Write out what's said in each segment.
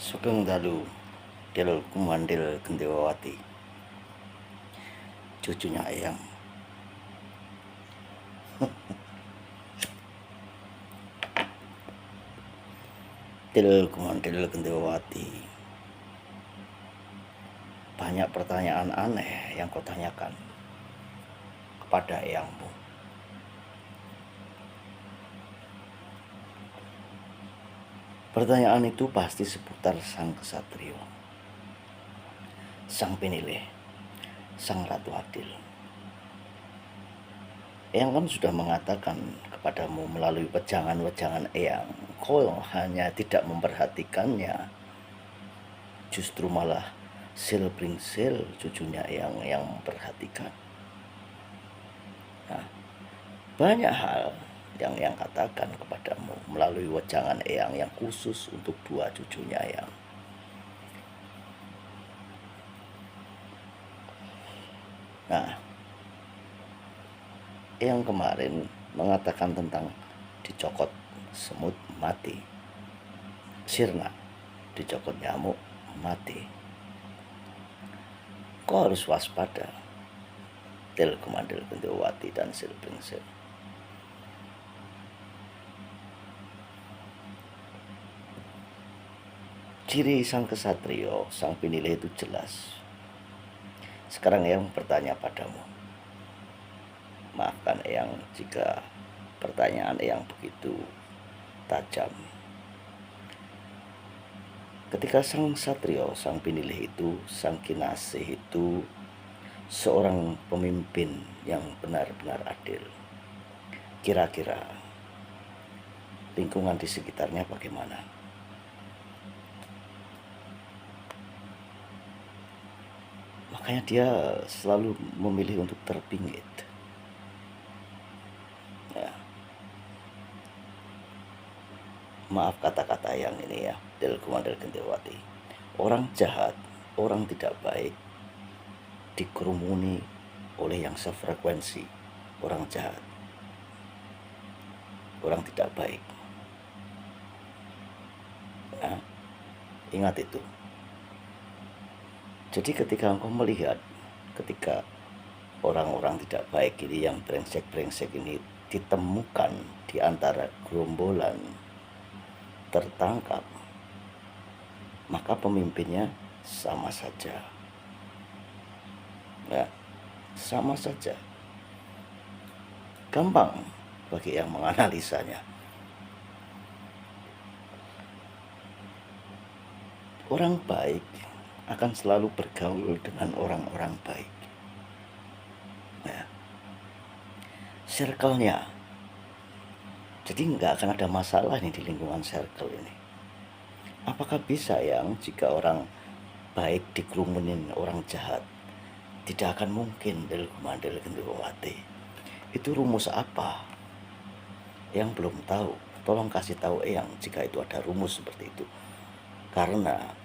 Sugeng dalu Del Kumandil Gendewati, cucunya Eyang. Del Kumandil Gendewati, banyak pertanyaan aneh yang kau tanyakan kepada Eyangmu. Pertanyaan itu pasti seputar sang kesatrio, sang penilih, sang ratu adil. Eyang kan sudah mengatakan kepadamu melalui wejangan-wejangan Eyang, kau hanya tidak memperhatikannya, justru malah sil bring sil cucunya yang memperhatikan. Nah, banyak hal yang katakan kepadamu melalui wejangan Eyang yang khusus untuk dua cucunya Eyang. Nah, Eyang kemarin mengatakan tentang dicokot semut mati, sirna dicokot nyamuk mati. Kau harus waspada, Del Kumandil Gendewati dan sil bring sil. Ciri sang kesatrio, sang penilih itu jelas. Sekarang Eyang bertanya padamu. Maafkan Eyang jika pertanyaan Eyang begitu tajam. Ketika sang satrio, sang penilih itu, sang kinasih itu seorang pemimpin yang benar-benar adil, kira-kira lingkungan di sekitarnya bagaimana? Makanya dia selalu memilih untuk terpinggit. Ya. Maaf kata-kata yang ini ya, Del Kumandil Gendewati. Orang jahat, orang tidak baik dikerumuni oleh yang sefrekuensi, orang jahat, orang tidak baik. Ya, ingat itu. Jadi ketika engkau melihat, ketika orang-orang tidak baik ini yang brengsek-brengsek ini ditemukan di antara gerombolan, tertangkap, maka pemimpinnya sama saja. Ya, sama saja. Gampang bagi yang menganalisanya. Orang baik akan selalu bergaul dengan orang-orang baik. Ya. Circle-nya. Jadi nggak akan ada masalah nih di lingkungan circle ini. Apakah bisa yang jika orang baik dikerumunin orang jahat? Tidak akan mungkin, Del Kumandil Gendewati. Itu rumus apa? Yang belum tahu, tolong kasih tahu Eyang jika itu ada rumus seperti itu. Karena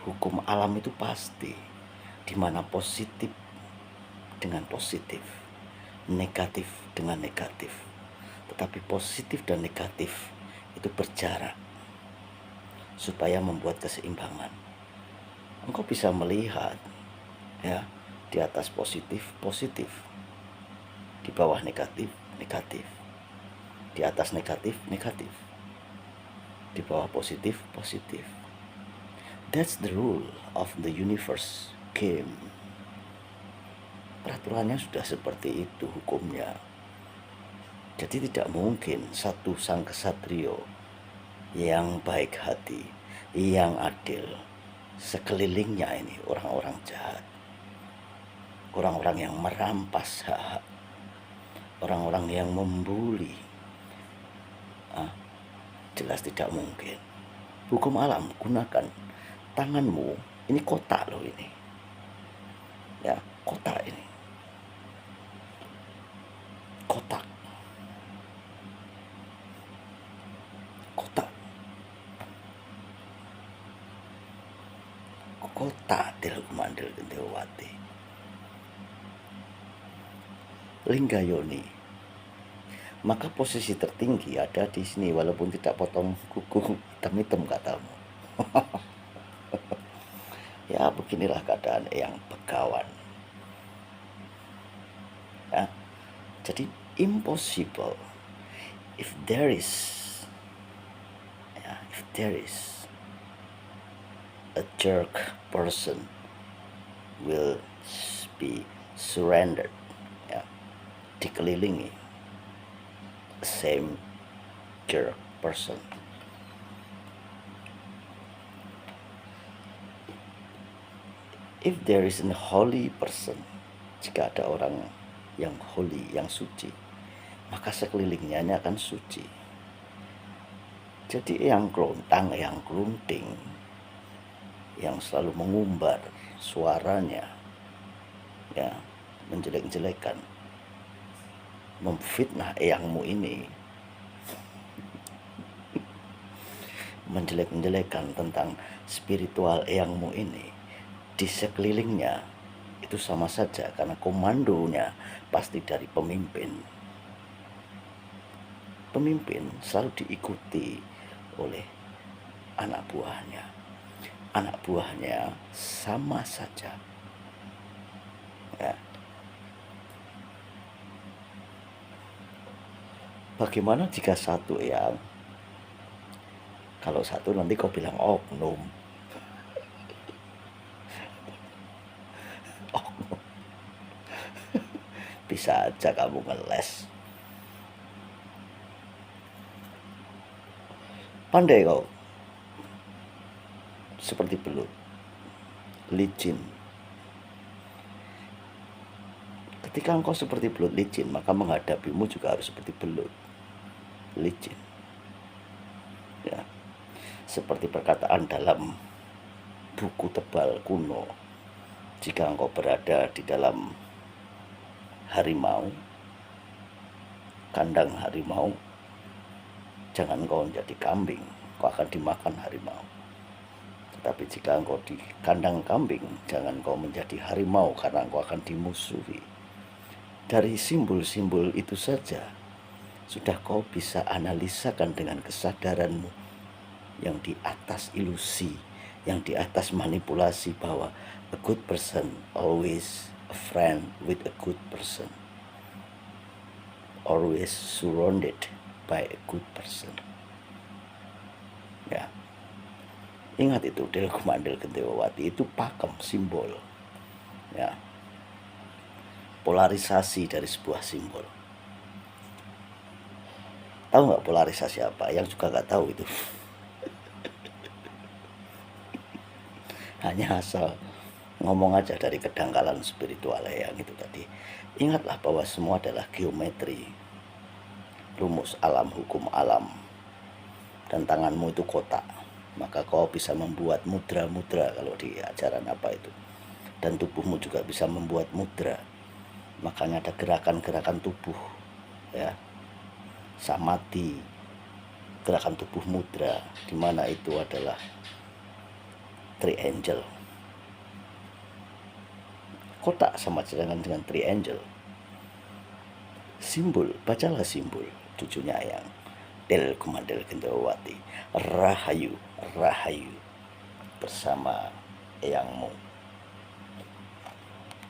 hukum alam itu pasti, di mana positif dengan positif, negatif dengan negatif. Tetapi positif dan negatif itu berjarak supaya membuat keseimbangan. Engkau bisa melihat ya, di atas positif, positif. Di bawah negatif, negatif. Di atas negatif, negatif. Di bawah positif, positif. That's the rule of the universe game. Peraturannya sudah seperti itu hukumnya. Jadi tidak mungkin satu sang kesatrio yang baik hati, yang adil, sekelilingnya ini orang-orang jahat, orang-orang yang merampas hak, orang-orang yang membuli. Jelas tidak mungkin. Hukum alam, gunakan tanganmu. Ini kotak loh ini. Ya, kotak ini. Kotak. Kotak. Kotak Del Kumandil Gendewati. Linggayoni. Maka posisi tertinggi ada di sini walaupun tidak potong kuku hitam-hitam katamu. Ya beginilah keadaan Eyang Begawan. Ya, jadi impossible if there is, ya, if there is a jerk person will be surrendered, ya, dikelilingi same jerk person. If there is a holy person, jika ada orang yang holy, yang suci, maka sekelilingnya ini akan suci. Jadi yang kelontang, yang kelunting, yang selalu mengumbar suaranya, ya, menjelek-jelekan, memfitnah eyangmu ini, menjelek-jelekan tentang spiritual eyangmu ini, di sekelilingnya itu sama saja, karena komandonya pasti dari pemimpin. Pemimpin selalu diikuti oleh anak buahnya. Anak buahnya sama saja, ya. Bagaimana jika satu, ya, kalau satu nanti kau bilang oknum. Oknum. Bisa aja kamu ngeles. Pandai kau seperti belut, licin. Ketika engkau seperti belut licin, maka menghadapimu juga harus seperti belut licin, ya. Seperti perkataan dalam buku tebal kuno, jika engkau berada di dalam harimau, kandang harimau, jangan engkau menjadi kambing, kau akan dimakan harimau. Tetapi jika engkau di kandang kambing, jangan engkau menjadi harimau, karena engkau akan dimusuhi. Dari simbol-simbol itu saja sudah kau bisa analisakan dengan kesadaranmu yang di atas ilusi, yang di atas manipulasi, bahwa a good person always a friend with a good person, always surrounded by a good person, ya. Ingat itu, Del Kumandel Gendewawati itu pakem, simbol, ya, polarisasi dari sebuah simbol. Tahu nggak polarisasi apa? Yang juga nggak tahu itu. Hanya asal ngomong aja dari kedangkalan spiritual yang itu tadi. Ingatlah bahwa semua adalah geometri, rumus alam, hukum alam, dan tanganmu itu kotak. Maka kau bisa membuat mudra-mudra kalau di ajaran apa itu, dan tubuhmu juga bisa membuat mudra. Makanya ada gerakan-gerakan tubuh, ya, samadhi, gerakan tubuh mudra, di mana itu adalah triangle. Kotak sama dengan triangle. Simbol, bacalah simbol cucunya yang Del Kumandel Gendewawati. Rahayu, rahayu bersama eyangmu.